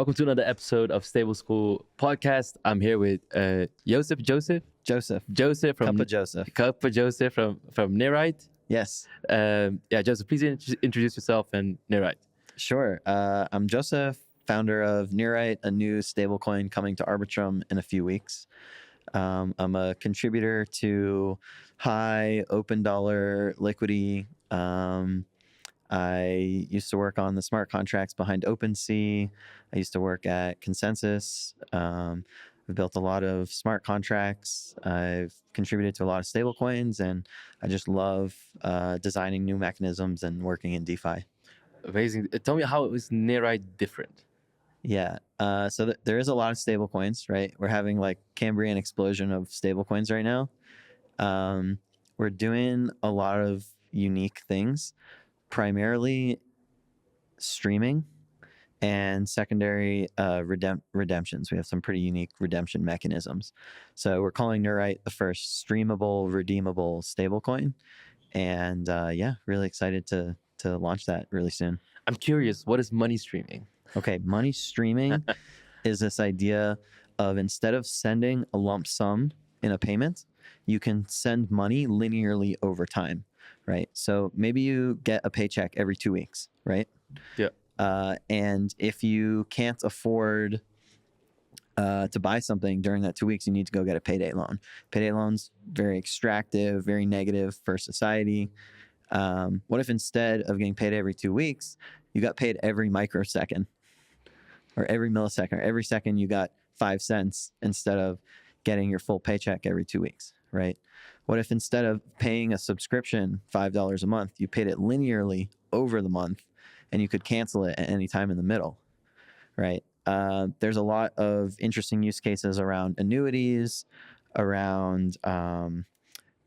Welcome to another episode of StableSchool podcast. I'm here with Joseph from Joseph from Nerite. Yes. Joseph, please introduce yourself and Nerite. Sure. I'm Joseph, founder of Nerite, a new stablecoin coming to Arbitrum in a few weeks. I'm a contributor to high open dollar liquidity. I used to work on the smart contracts behind OpenSea. I used to work at Consensus. I've built a lot of smart contracts. I've contributed to a lot of stablecoins, and I just love designing new mechanisms and working in DeFi. Amazing. Tell me how is Nerite different? Yeah. So there is a lot of stablecoins, right? We're having like Cambrian explosion of stablecoins right now. We're doing a lot of unique things, primarily streaming and secondary redemptions. We have some pretty unique redemption mechanisms. So we're calling Nerite the first streamable, redeemable stablecoin. And really excited to launch that really soon. I'm curious, what is money streaming? Okay, money streaming is this idea of instead of sending a lump sum in a payment, you can send money linearly over time, right? So maybe you get a paycheck every 2 weeks, right? Yeah. And if you can't afford to buy something during that 2 weeks, you need to go get a payday loan. Payday loans, very extractive, very negative for society. What if instead of getting paid every 2 weeks, you got paid every microsecond or every millisecond, or every second you got 5 cents instead of getting your full paycheck every 2 weeks, right? What if instead of paying a subscription $5 a month, you paid it linearly over the month and you could cancel it at any time in the middle, right? There's a lot of interesting use cases around annuities, around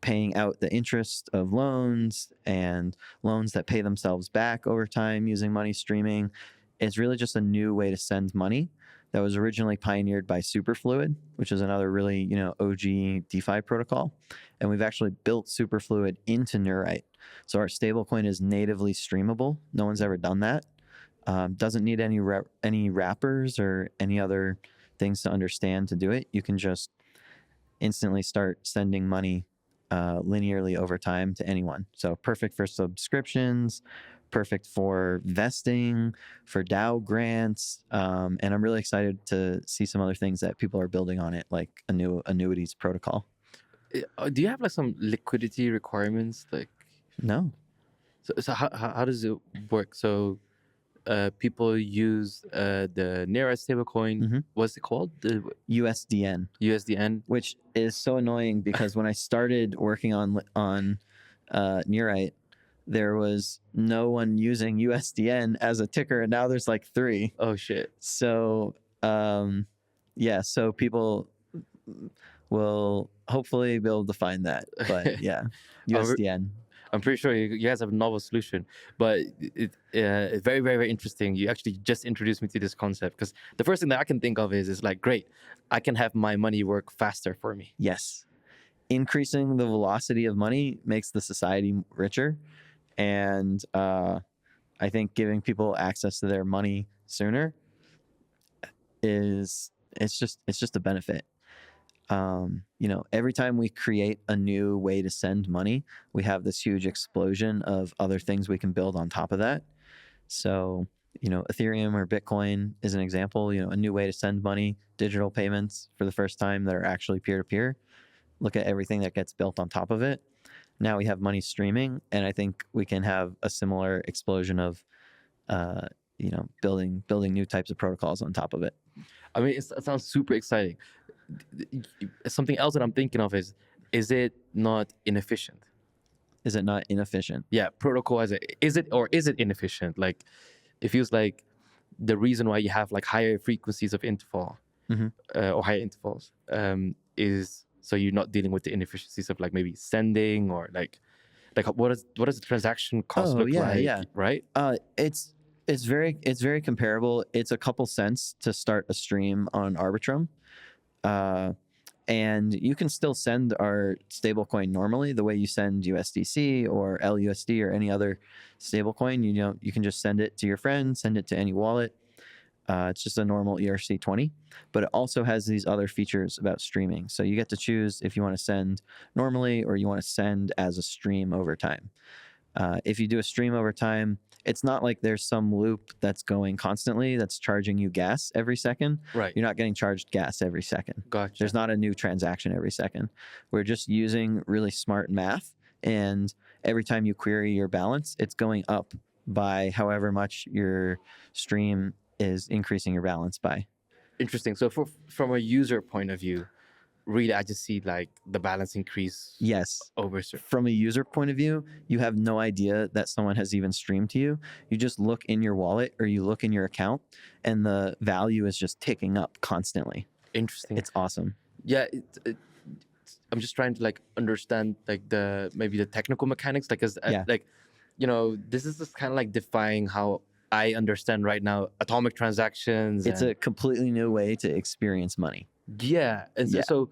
paying out the interest of loans and loans that pay themselves back over time using money streaming. It's really just a new way to send money that was originally pioneered by Superfluid, which is another really, OG DeFi protocol. And we've actually built Superfluid into Nerite. So our stablecoin is natively streamable. No one's ever done that. Doesn't need any wrappers or any other things to understand to do it. You can just instantly start sending money linearly over time to anyone. So perfect for subscriptions, perfect for vesting, for DAO grants. And I'm really excited to see some other things that people are building on it, like a new annuities protocol. Do you have like some liquidity requirements? No. So how does it work? So people use the Nerite stablecoin. Mm-hmm. What's it called? The USDN. Which is so annoying because when I started working on Nerite, there was no one using USDN as a ticker, and now there's like 3. Oh shit. So so people will hopefully be able to find that. But yeah, USDN. I'm pretty sure you guys have a novel solution, but it's very, very, very interesting. You actually just introduced me to this concept because the first thing that I can think of is like, great, I can have my money work faster for me. Yes. Increasing the velocity of money makes the society richer. And I think giving people access to their money sooner it's just a benefit. Every time we create a new way to send money, we have this huge explosion of other things we can build on top of that. So, Ethereum or Bitcoin is an example, a new way to send money, digital payments for the first time that are actually peer-to-peer. Look at everything that gets built on top of it. Now we have money streaming, and I think we can have a similar explosion of, building new types of protocols on top of it. I mean, it sounds super exciting. Something else that I'm thinking of is it not inefficient? Is it not inefficient? Yeah, protocol is it inefficient? Like, it feels like the reason why you have like higher frequencies of interval or higher intervals is so you're not dealing with the inefficiencies of like maybe sending or like what does the transaction cost look like? Yeah. Right? It's very comparable. It's a couple cents to start a stream on Arbitrum. And you can still send our stablecoin normally the way you send USDC or LUSD or any other stablecoin. You can just send it to your friend, send it to any wallet. It's just a normal ERC20, but it also has these other features about streaming. So you get to choose if you want to send normally or you want to send as a stream over time. If you do a stream over time, it's not like there's some loop that's going constantly that's charging you gas every second. Right. You're not getting charged gas every second. Gotcha. There's not a new transaction every second. We're just using really smart math, and every time you query your balance, it's going up by however much your stream is increasing your balance by. Interesting. So from a user point of view, really, I just see like the balance increase. Yes. Over. From a user point of view, you have no idea that someone has even streamed to you. You just look in your wallet or you look in your account, and the value is just ticking up constantly. Interesting. It's awesome. Yeah. I'm just trying to like understand like maybe the technical mechanics, like like, you know, this is just kind of like defying how I understand right now atomic transactions. It's a completely new way to experience money. Yeah, and so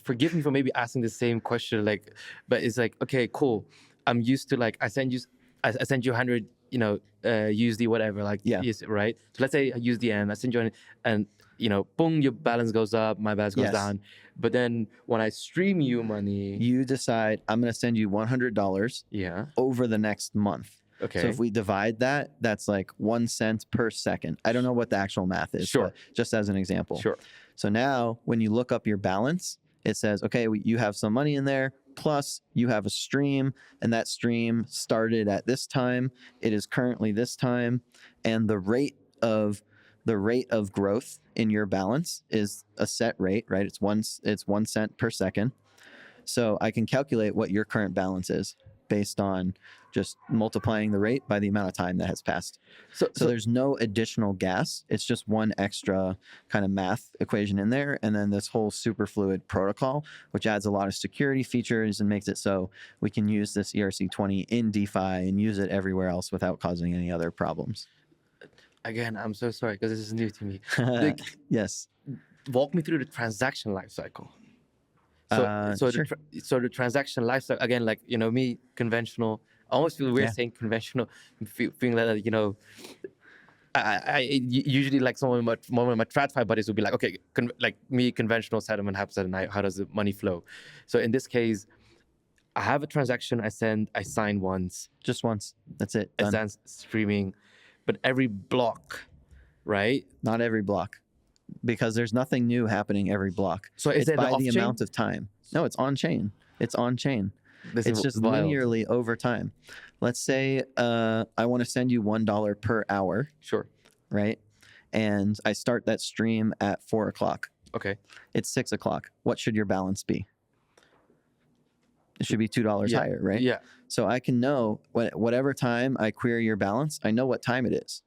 forgive me for maybe asking the same question, like, but it's like, okay, cool. I'm used to like I send you 100, you know, USD whatever, like, right. So let's say I use the end, I send you, and you know, boom, your balance goes up, my balance goes down. But then when I stream you money, you decide I'm going to send you $100. Over the next month. Okay. So if we divide that, that's like 1 cent per second. I don't know what the actual math is. Sure. But just as an example. Sure. So now when you look up your balance, it says, okay, you have some money in there, plus you have a stream, and that stream started at this time. It is currently this time, and the rate of growth in your balance is a set rate, right? It's 1 cent per second. So I can calculate what your current balance is based on just multiplying the rate by the amount of time that has passed. So there's no additional gas. It's just one extra kind of math equation in there. And then this whole super fluid protocol, which adds a lot of security features and makes it so we can use this ERC20 in DeFi and use it everywhere else without causing any other problems. Again, I'm so sorry because this is new to me. Yes. Walk me through the transaction lifecycle. So the transaction lifecycle, again, like, you know, me, conventional, I almost feel weird saying conventional, feeling like, you know, I usually like one of my TradFi buddies would be like, okay, like me, conventional settlement happens at night. How does the money flow? So in this case, I have a transaction, I sign once. Just once. That's it. Done. It's streaming, but every block, right? Not every block. Because there's nothing new happening every block. So is it by the amount of time? No, it's on chain. It's on chain. It's just linearly over time. Let's say I want to send you $1 per hour. Sure. Right? And I start that stream at 4 o'clock. Okay. It's 6 o'clock. What should your balance be? It should be $2 higher, right? Yeah. So I can know whatever time I query your balance, I know what time it is.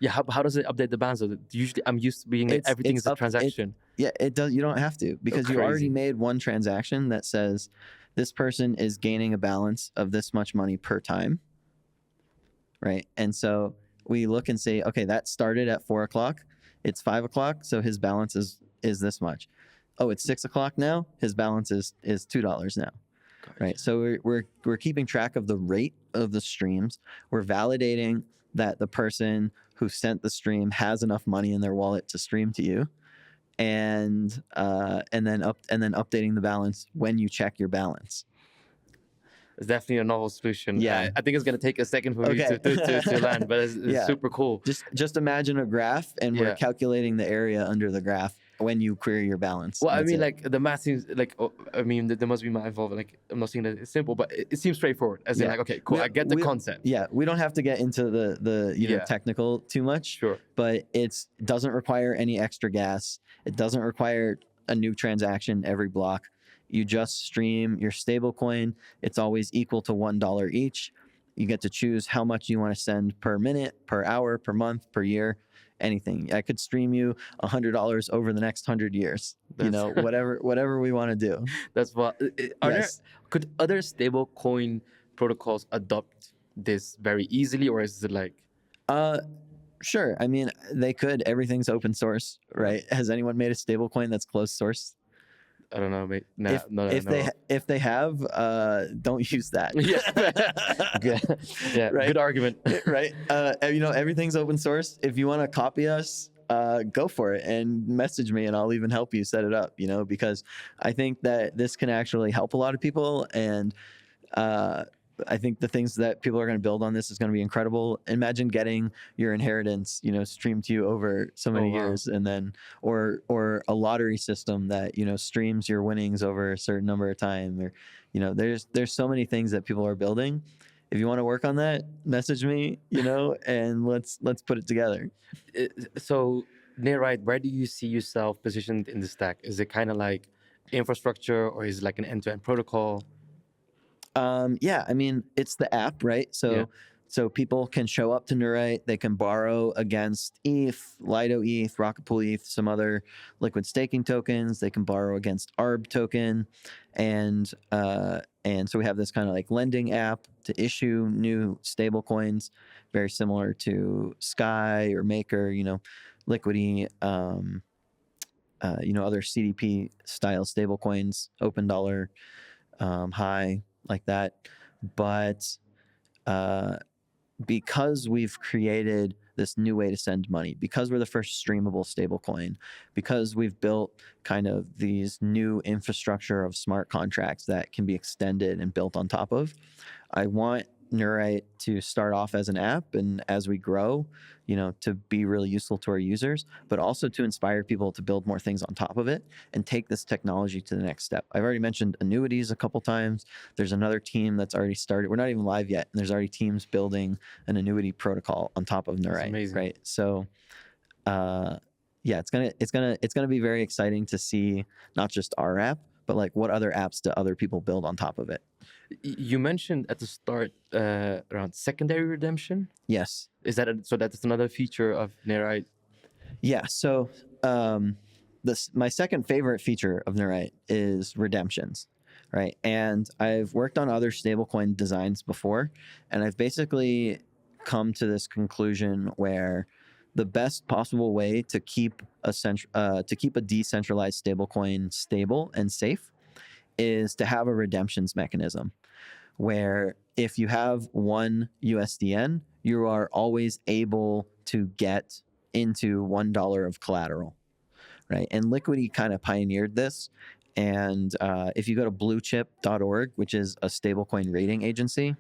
Yeah, how does it update the balance? Usually, I'm used to being everything is a transaction. It does. You don't have to, because you already made one transaction that says this person is gaining a balance of this much money per time, right? And so we look and say, okay, that started at 4 o'clock. It's 5 o'clock, so his balance is this much. Oh, it's 6 o'clock now. His balance is $2 now, right? So we're keeping track of the rate of the streams. We're validating that the person who sent the stream has enough money in their wallet to stream to you, and then updating the balance when you check your balance. It's definitely a novel solution. Yeah, I think it's gonna take a second for me to land, but it's super cool. Just imagine a graph, and we're calculating the area under the graph when you query your balance. Well, I mean, like the math seems like, I mean, there must be math involved. Like, I'm not saying that it's simple, but it seems straightforward. As in, like, okay, cool, I get the concept. Yeah, we don't have to get into the technical too much. Sure. But it doesn't require any extra gas. It doesn't require a new transaction every block. You just stream your stablecoin. It's always equal to $1 each. You get to choose how much you want to send per minute, per hour, per month, per year. Anything. I could stream you $100 over the next 100 years. You know, whatever we want to do. That's what. Could other stablecoin protocols adopt this very easily, or is it like? Sure. I mean, they could. Everything's open source, right? Has anyone made a stablecoin that's closed source? I don't know. Nah, If no, if no. they have, don't use that. Yeah, yeah. Right? Good argument. Right? Everything's open source. If you want to copy us, go for it and message me, and I'll even help you set it up. Because I think that this can actually help a lot of people, and I think the things that people are going to build on this is going to be incredible. Imagine getting your inheritance, streamed to you over so many years, and then or a lottery system that streams your winnings over a certain number of time. Or there's so many things that people are building. If you want to work on that, message me, and let's put it together. So, Nerite, where do you see yourself positioned in the stack? Is it kind of like infrastructure, or is it like an end-to-end protocol? Yeah, I mean, it's the app, right? So people can show up to Nerite, they can borrow against ETH, Lido ETH, Rocket Pool ETH, some other liquid staking tokens. They can borrow against ARB token, and so we have this kind of like lending app to issue new stable coins, very similar to Sky or Maker, Liquidity, other CDP style stable coins, Open Dollar, High, like that. But because we've created this new way to send money, because we're the first streamable stablecoin, because we've built kind of these new infrastructure of smart contracts that can be extended and built on top of, I want Nerite to start off as an app, and as we grow, to be really useful to our users, but also to inspire people to build more things on top of it and take this technology to the next step. I've already mentioned annuities a couple times. There's another team that's already started. We're not even live yet, and there's already teams building an annuity protocol on top of Nerite. Right? So, yeah, it's gonna be very exciting to see not just our app, but like what other apps do other people build on top of it. You mentioned at the start around secondary redemption. Yes. Is that so? That's another feature of Nerite. Yeah. So my second favorite feature of Nerite is redemptions, right? And I've worked on other stablecoin designs before, and I've basically come to this conclusion where the best possible way to keep a decentralized stablecoin stable and safe is to have a redemptions mechanism where if you have one USDN, you are always able to get into $1 of collateral, right? And Liquidity kind of pioneered this. And if you go to bluechip.org, which is a stablecoin rating agency,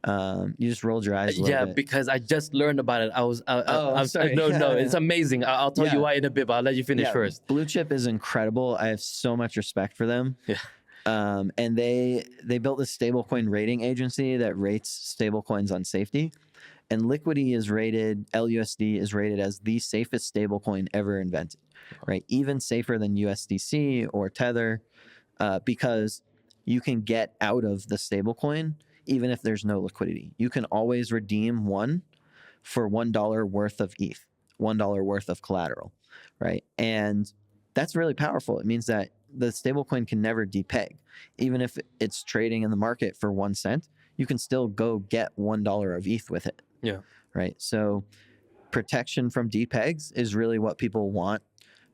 you just rolled your eyes a little bit. Because I just learned about it. I'm sorry. No, it's amazing. I'll tell you why in a bit, but I'll let you finish first. Blue Chip is incredible. I have so much respect for them. Yeah. And they built this stablecoin rating agency that rates stablecoins on safety. And Liquidity LUSD is rated as the safest stablecoin ever invented, right? Even safer than USDC or Tether, because you can get out of the stablecoin even if there's no liquidity. You can always redeem one for $1 worth of ETH, $1 worth of collateral, right? And that's really powerful. It means that the stablecoin can never depeg. Even if it's trading in the market for 1 cent, you can still go get $1 of ETH with it. Yeah. Right. So protection from depegs is really what people want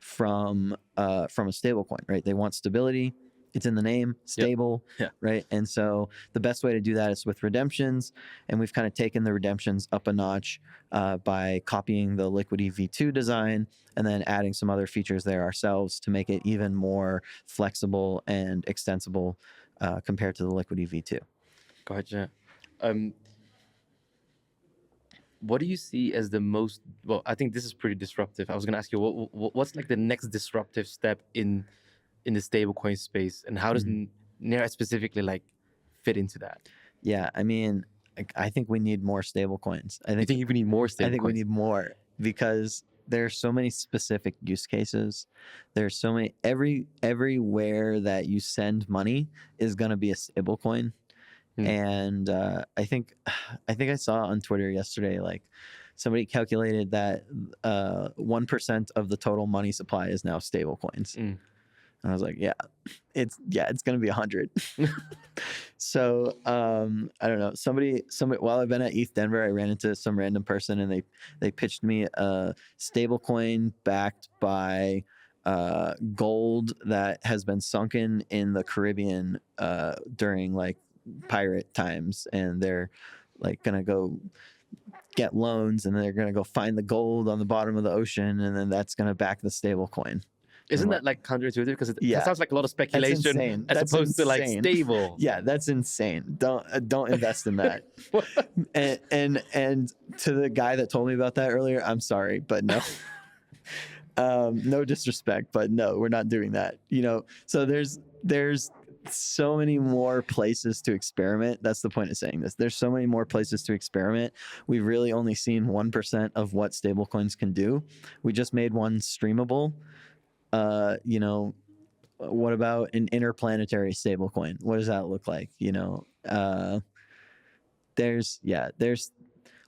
from a stablecoin, right? They want stability. It's in the name, stable, right? And so the best way to do that is with redemptions. And we've kind of taken the redemptions up a notch by copying the Liquidity V2 design and then adding some other features there ourselves to make it even more flexible and extensible compared to the Liquidity V2. Gotcha. What do you see as the most, well, I think this is pretty disruptive. I was going to ask you, what's like the next disruptive step in the stablecoin space, and how does Nerite specifically like fit into that? Yeah, I mean, I think we need more stablecoins. You think we need more stablecoins? I think we need more because there's so many specific use cases. There's so many, everywhere that you send money is going to be a stablecoin. And I think I saw on Twitter yesterday, like somebody calculated that 1% of the total money supply is now stablecoins. And I was like, it's going to be 100. So I don't know. Somebody. While I've been at ETH Denver, I ran into some random person, and they pitched me a stablecoin backed by gold that has been sunken in the Caribbean during like pirate times, and they're like gonna go get loans, and they're gonna go find the gold on the bottom of the ocean, and then that's gonna back the stable coin. Isn't that like counterintuitive? Because Yeah. that sounds like a lot of That's speculation insane. as That's opposed to like insane. stable. Yeah, that's insane. Don't invest in that. and to the guy that told me about that earlier, I'm sorry, but no. No disrespect, but no, we're not doing that. You know, so there's so many more places to experiment. That's the point of saying this. There's so many more places to experiment. We've really only seen 1% of what stablecoins can do. We just made one streamable. You know, what about an interplanetary stablecoin? What does that look like? You know,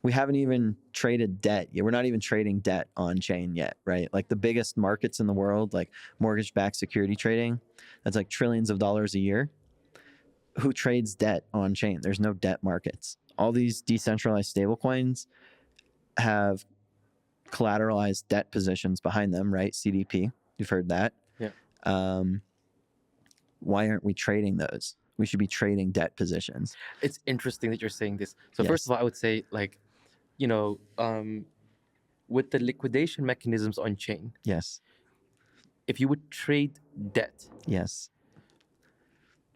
we haven't even traded debt yet. We're not even trading debt on chain yet, right? Like the biggest markets in the world, like mortgage-backed security trading, that's like trillions of dollars a year. Who trades debt on chain? There's no debt markets. All these decentralized stablecoins have collateralized debt positions behind them, right? CDP. You've heard that. Yeah. Why aren't we trading those? We should be trading debt positions. It's interesting that you're saying this. So Yes. first of all, I would say like, you know, with the liquidation mechanisms on chain, Yes. if you would trade debt, Yes.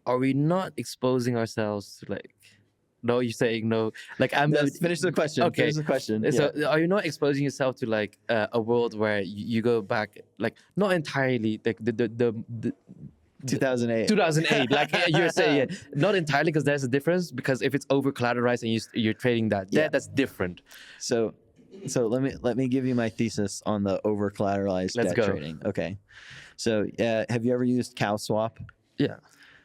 are we not exposing ourselves to like? No, you're saying no. Like Let's finish the question. Okay. Finish the question. So are you not exposing yourself to like a world where you go back, like not entirely like the 2008. 2008, like you're saying, not entirely, because there's a difference. Because if it's over collateralized and you're trading that debt, that's different. So let me give you my thesis on the over collateralized debt trading. Okay. So have you ever used CowSwap? Yeah.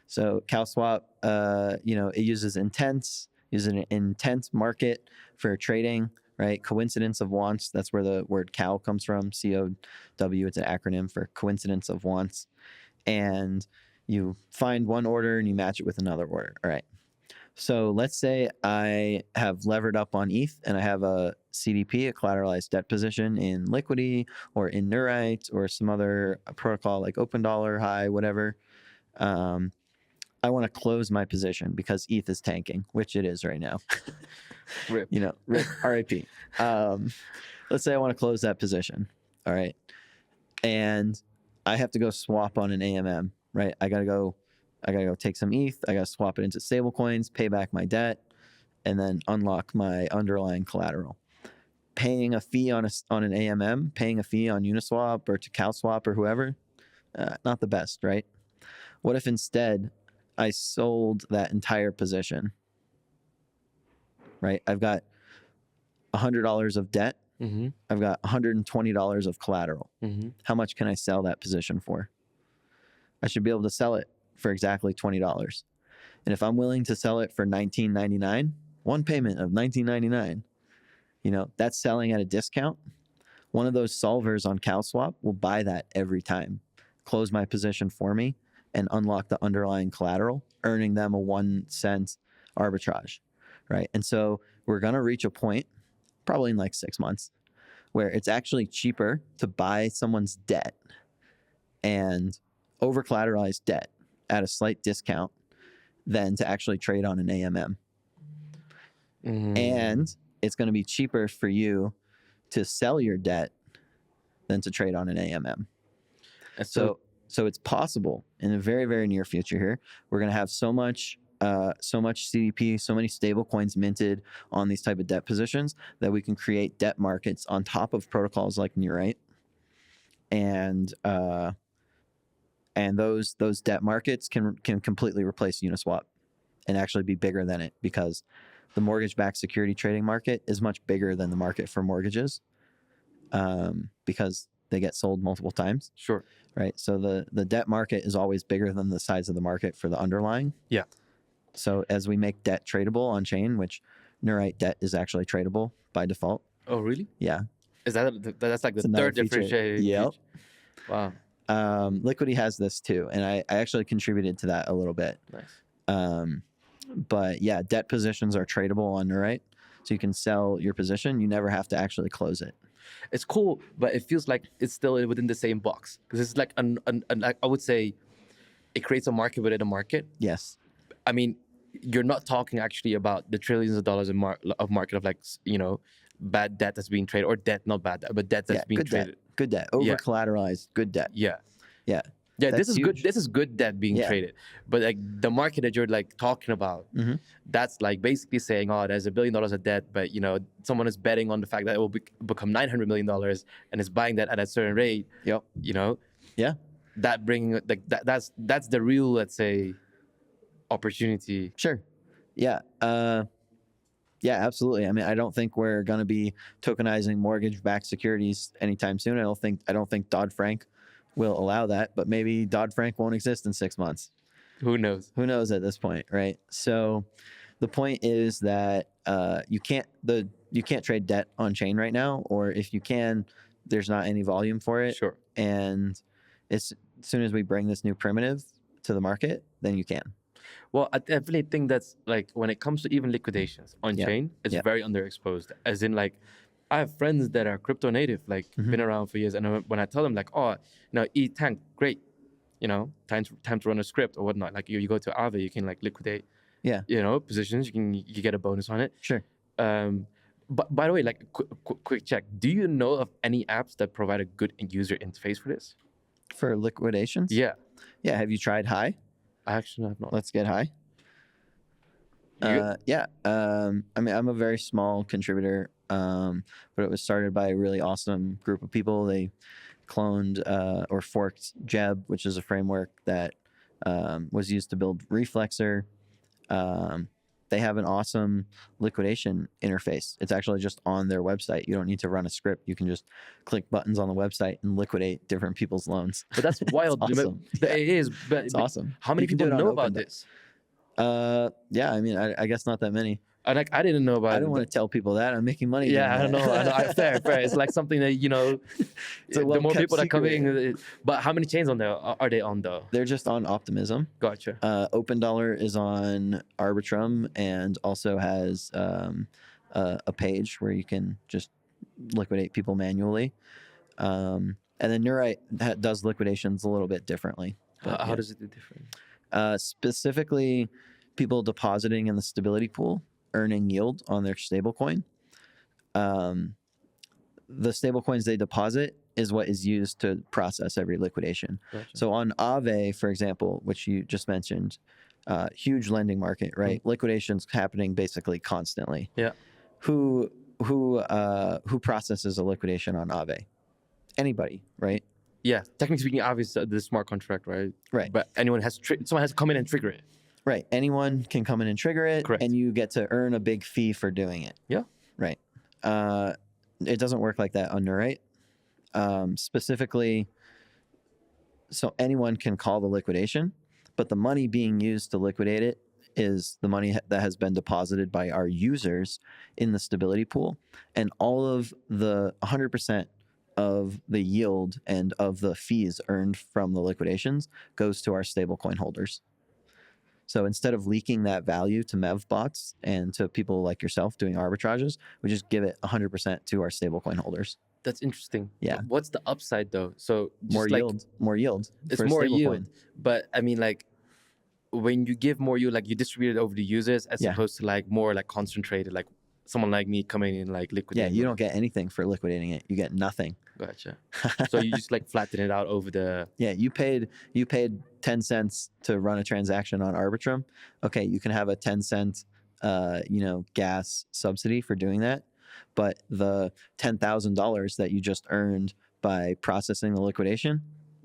So CowSwap, you know, it uses an intense market for trading, right? Coincidence of wants. That's where the word cow comes from. COW. It's an acronym for coincidence of wants. And you find one order and you match it with another order. All right. So let's say I have levered up on ETH and I have a CDP, a collateralized debt position in Liquidity or in Nerite or some other protocol like OpenDollar, High, whatever. I want to close my position because ETH is tanking, which it is right now. RIP. You know, RIP. Let's say I want to close that position. All right. And I have to go swap on an AMM, right? I gotta go take some ETH. I gotta swap it into stablecoins, pay back my debt, and then unlock my underlying collateral. Paying a fee on an AMM, paying a fee on Uniswap or to CowSwap or whoever, not the best, right? What if instead I sold that entire position, right? I've got $100 of debt. Mm-hmm. I've got $120 of collateral. Mm-hmm. How much can I sell that position for? I should be able to sell it for exactly $20. And if I'm willing to sell it for $19.99, one payment of $19.99, you know, that's selling at a discount. One of those solvers on CowSwap will buy that every time, close my position for me, and unlock the underlying collateral, earning them a 1 cent arbitrage, right? And so we're going to reach a point, probably in like 6 months, where it's actually cheaper to buy someone's debt and over collateralized debt at a slight discount than to actually trade on an AMM. Mm-hmm. And it's going to be cheaper for you to sell your debt than to trade on an AMM. So it's possible in the very, very near future here, we're going to have so much CDP, so many stable coins minted on these type of debt positions that we can create debt markets on top of protocols like Nerite. And those debt markets can completely replace Uniswap and actually be bigger than it, because the mortgage-backed security trading market is much bigger than the market for mortgages, because they get sold multiple times. Sure. Right. So the debt market is always bigger than the size of the market for the underlying. Yeah. So as we make debt tradable on chain, which Nerite debt is actually tradable by default. Oh, really? Yeah. Is that's like the third differentiating? Yep. Wow. Liquidity has this too, and I actually contributed to that a little bit. Nice. But yeah, debt positions are tradable on Nerite, so you can sell your position. You never have to actually close it. It's cool, but it feels like it's still within the same box because it's like like I would say it creates a market within a market. Yes. I mean, you're not talking actually about the trillions of dollars of market of like bad debt that's being traded, or debt, not bad debt, but debt that's being good traded. debt. Good debt. Over collateralized. Good debt. Yeah. Yeah. Yeah, That's this is huge. good. This is good debt being traded, but like the market that you're like talking about, that's like basically saying, oh, there's $1 billion of debt, but someone is betting on the fact that it will become $900 million and is buying that at a certain rate. Yep. Yeah. That bringing like that's the real, let's say, opportunity. Sure. Yeah. Yeah, absolutely. I mean, I don't think we're going to be tokenizing mortgage-backed securities anytime soon. I don't think Dodd-Frank will allow that, but maybe Dodd-Frank won't exist in 6 months. Who knows? Who knows at this point, right? So the point is that you can't trade debt on chain right now, or if you can, there's not any volume for it. Sure. And as soon as we bring this new primitive to the market, then you can. Well, I definitely think that's like when it comes to even liquidations on chain, it's very underexposed. As in, like, I have friends that are crypto native, like been around for years, and when I tell them like, oh, ETH tank, great, time to run a script or whatnot. Like you go to Aave, you can like liquidate, positions. You get a bonus on it. Sure. But by the way, like quick check, do you know of any apps that provide a good user interface for this? For liquidations? Yeah. Yeah. Have you tried High? I actually have not. Let's get High. Yeah. I mean, I'm a very small contributor, but it was started by a really awesome group of people. They cloned or forked Jeb, which is a framework that was used to build Reflexer. They have an awesome liquidation interface. It's actually just on their website. You don't need to run a script. You can just click buttons on the website and liquidate different people's loans. But that's wild. Awesome. It is. But it's awesome. How many people know about this? Yeah, I mean, I guess not that many. I didn't know about it. I don't want to tell people that. I'm making money. Yeah, I don't know. Fair. It's like something that, the more people that come in. But how many chains on there are they on, though? They're just on Optimism. Gotcha. Open Dollar is on Arbitrum and also has a page where you can just liquidate people manually. And then Nerite does liquidations a little bit differently. But, how does it do different? Specifically, people depositing in the stability pool, earning yield on their stablecoin. The stablecoins they deposit is what is used to process every liquidation. Gotcha. So on Aave, for example, which you just mentioned, huge lending market, right? Liquidations happening basically constantly. Yeah. Who processes a liquidation on Aave? Anybody, right? Yeah. Technically speaking, Aave is the smart contract, right? Right. But someone has to come in and trigger it. Right. Anyone can come in and trigger it. Correct. And you get to earn a big fee for doing it. Yeah. Right. It doesn't work like that on Nerite. Specifically, so anyone can call the liquidation, but the money being used to liquidate it is the money that has been deposited by our users in the stability pool. And all of the 100% of the yield and of the fees earned from the liquidations goes to our stablecoin holders. So instead of leaking that value to MEV bots and to people like yourself doing arbitrages, we just give it 100% to our stablecoin holders. That's interesting. Yeah. What's the upside though? So more yield. It's more yield. But I mean, like, when you give more yield, like you distribute it over the users as opposed to like more like concentrated, like someone like me coming in like liquidating. Yeah, you don't get anything for liquidating it. You get nothing. Gotcha. So you just like flatten it out over the. Yeah, you paid 10 cents to run a transaction on Arbitrum. Okay, you can have a 10-cent gas subsidy for doing that, but the $10,000 that you just earned by processing the liquidation,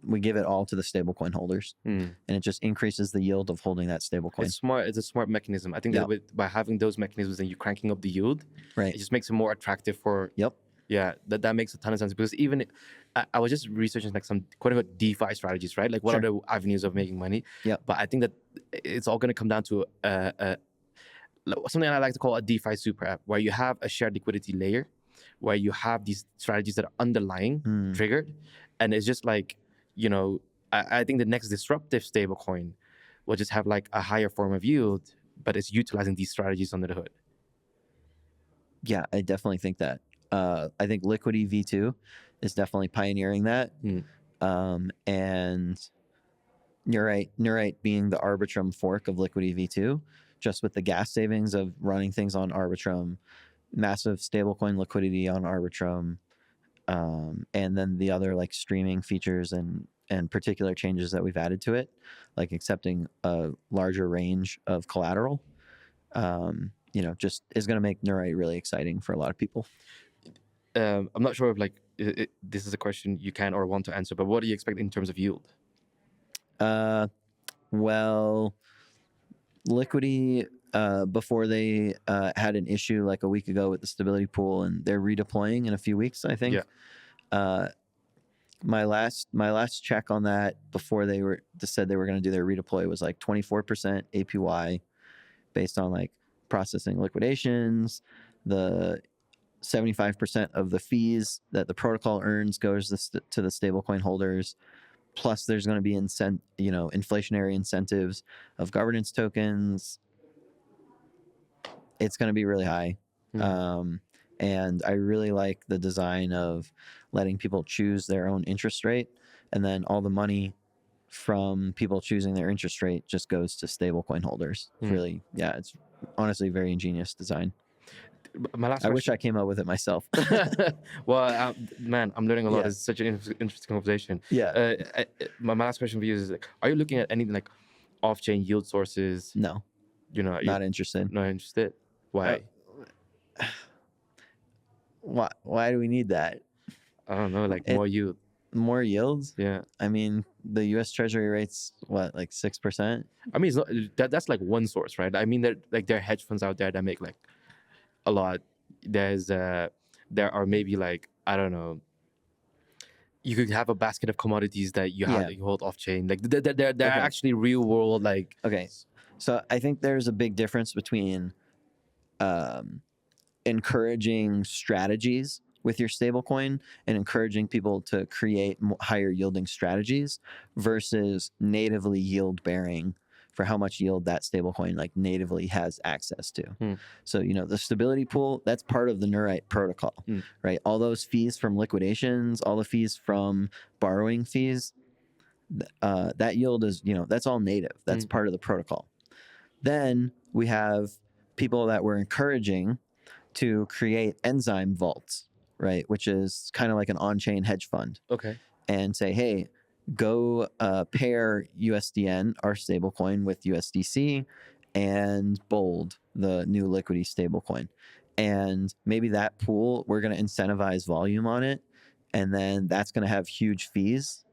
we give it all to the stablecoin holders, and it just increases the yield of holding that stablecoin. It's smart. It's a smart mechanism. I think that by having those mechanisms and you cranking up the yield, right, it just makes it more attractive for. Yep. Yeah, that makes a ton of sense because even I was just researching like some quote unquote DeFi strategies, right? Like what are the avenues of making money? Yeah. But I think that it's all going to come down to something I like to call a DeFi super app, where you have a shared liquidity layer, where you have these strategies that are underlying triggered, and it's just like. I think the next disruptive stablecoin will just have like a higher form of yield, but it's utilizing these strategies under the hood. Yeah, I definitely think that. I think Liquidity V2 is definitely pioneering that. And Nerite being the Arbitrum fork of Liquidity V2, just with the gas savings of running things on Arbitrum, massive stablecoin liquidity on Arbitrum, and then the other like streaming features and particular changes that we've added to it, like accepting a larger range of collateral, just is going to make Nerite really exciting for a lot of people. I'm not sure if like this is a question you can or want to answer, but what do you expect in terms of yield? Well, Liquidity, before they had an issue like a week ago with the stability pool, and they're redeploying in a few weeks, I think. Yeah. My last check on that before they said they were going to do their redeploy was like 24% APY based on like processing liquidations. The 75% of the fees that the protocol earns goes to the stablecoin holders. Plus, there's going to be inflationary incentives of governance tokens. It's going to be really high. And I really like the design of letting people choose their own interest rate, and then all the money from people choosing their interest rate just goes to stablecoin holders. Really, it's honestly a very ingenious design. My last I wish I came up with it myself. Well, man, I'm learning a lot. Yeah. It's such an interesting conversation. Yeah. My last question for you is like, are you looking at anything like off-chain yield sources? No. Not interested. Not interested. Why? Why do we need that? I don't know, like more yield. More yields? Yeah. I mean, the U.S. Treasury rate's what, like 6%? I mean, it's not, that's like one source, right? I mean, there are hedge funds out there that make like a lot. There are maybe like, I don't know, you could have a basket of commodities that you hold off chain. Like there are actually real world like. Okay, so I think there's a big difference between encouraging strategies with your stablecoin and encouraging people to create higher yielding strategies versus natively yield bearing for how much yield that stablecoin like natively has access to. So, the stability pool, that's part of the Nerite protocol, right? All those fees from liquidations, all the fees from borrowing fees, that yield is, that's all native. That's part of the protocol. Then we have people that we're encouraging to create enzyme vaults, right? Which is kind of like an on-chain hedge fund. Okay. And say, hey, go pair USDN, our stablecoin, with USDC and Bold, the new Liquidity stablecoin. And maybe that pool, we're going to incentivize volume on it. And then that's going to have huge fees.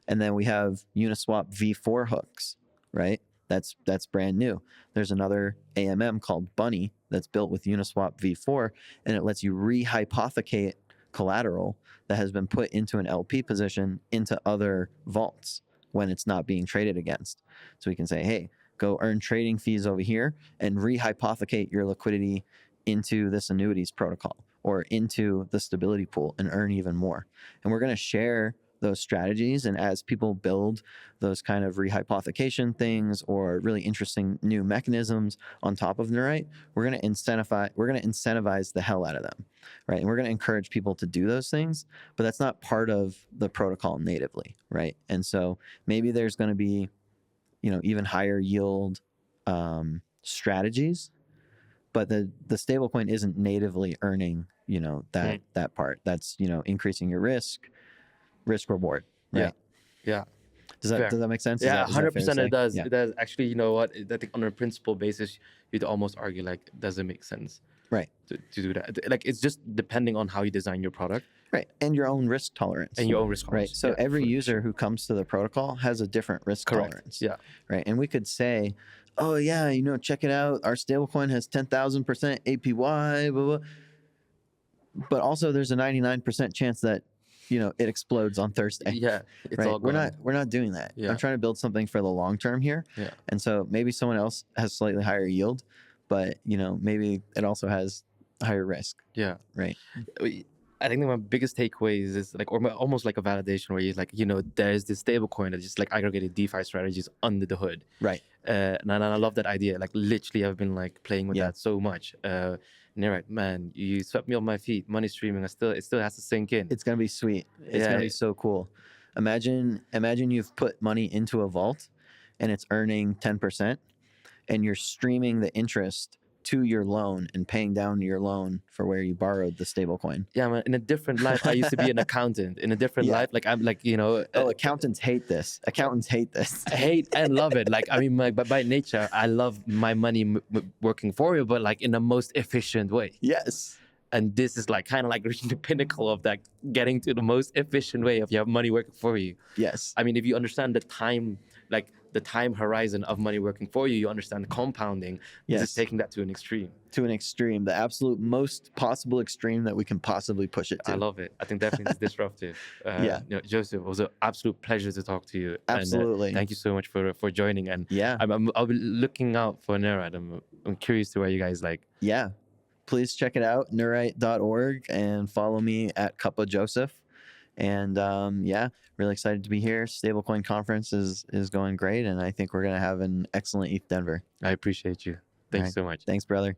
And then we have Uniswap V4 hooks, right? That's brand new. There's another AMM called Bunny that's built with Uniswap V4, and it lets you rehypothecate collateral that has been put into an LP position into other vaults when it's not being traded against. So we can say, hey, go earn trading fees over here and rehypothecate your liquidity into this annuities protocol or into the stability pool and earn even more. And we're going to share those strategies, and as people build those kind of rehypothecation things or really interesting new mechanisms on top of Nerite, we're going to incentivize the hell out of them, right? And we're going to encourage people to do those things, but that's not part of the protocol natively, right? And so maybe there's going to be, even higher yield strategies, but the stablecoin isn't natively earning, that part. That's, increasing your risk reward, right? Yeah. Does that make sense? Yeah, 100% it does. Yeah. It does. Actually, you know what? I think on a principle basis, you'd almost argue like, does it make sense? Right. To do that. Like, it's just depending on how you design your product. Right. And your own risk tolerance. Right. So every user who comes to the protocol has a different risk tolerance. Yeah. Right. And we could say, oh yeah, check it out. Our stablecoin has 10,000% APY, blah, blah. But also there's a 99% chance that it explodes on Thursday. Yeah, it's right. all gone. We're not doing that. Yeah. I'm trying to build something for the long term here. Yeah. And so maybe someone else has slightly higher yield, but maybe it also has higher risk. Yeah. Right. I think my biggest takeaways is like, or almost like a validation where you're like, there's this stablecoin that just like aggregated DeFi strategies under the hood. Right. And I love that idea. Like literally, I've been like playing with that so much. Nerite, man, you swept me off my feet. Money streaming, it still has to sink in. It's gonna be sweet. It's Yeah. gonna be so cool. Imagine you've put money into a vault and it's earning 10%, and you're streaming the interest to your loan and paying down your loan for where you borrowed the stablecoin. Yeah, man. In a different life, I used to be an accountant. In a different Yeah. life, like I'm like, you know, Oh, accountants hate this. Accountants hate this. I hate and love it. Like, I mean, but by nature, I love my money working for you, but like in the most efficient way. Yes. And this is like kind of like reaching the pinnacle of that, getting to the most efficient way of your money working for you. Yes. I mean, if you understand the time, like the time horizon of money working for you, you understand compounding. Yes. This is taking that to an extreme. To an extreme, the absolute most possible extreme that we can possibly push it to. I love it. I think definitely it's disruptive. Yeah. You know, Joseph, it was an absolute pleasure to talk to you. Absolutely. And, thank you so much for joining. And Yeah. I'll be looking out for Nerite. I'm curious to where you guys like. Yeah. Please check it out, nerite.org, and follow me at Cuppa Joseph. And yeah, really excited to be here. Stablecoin conference is going great, and I think we're going to have an excellent ETH Denver. I appreciate you. Thanks All right. so much. Thanks, brother.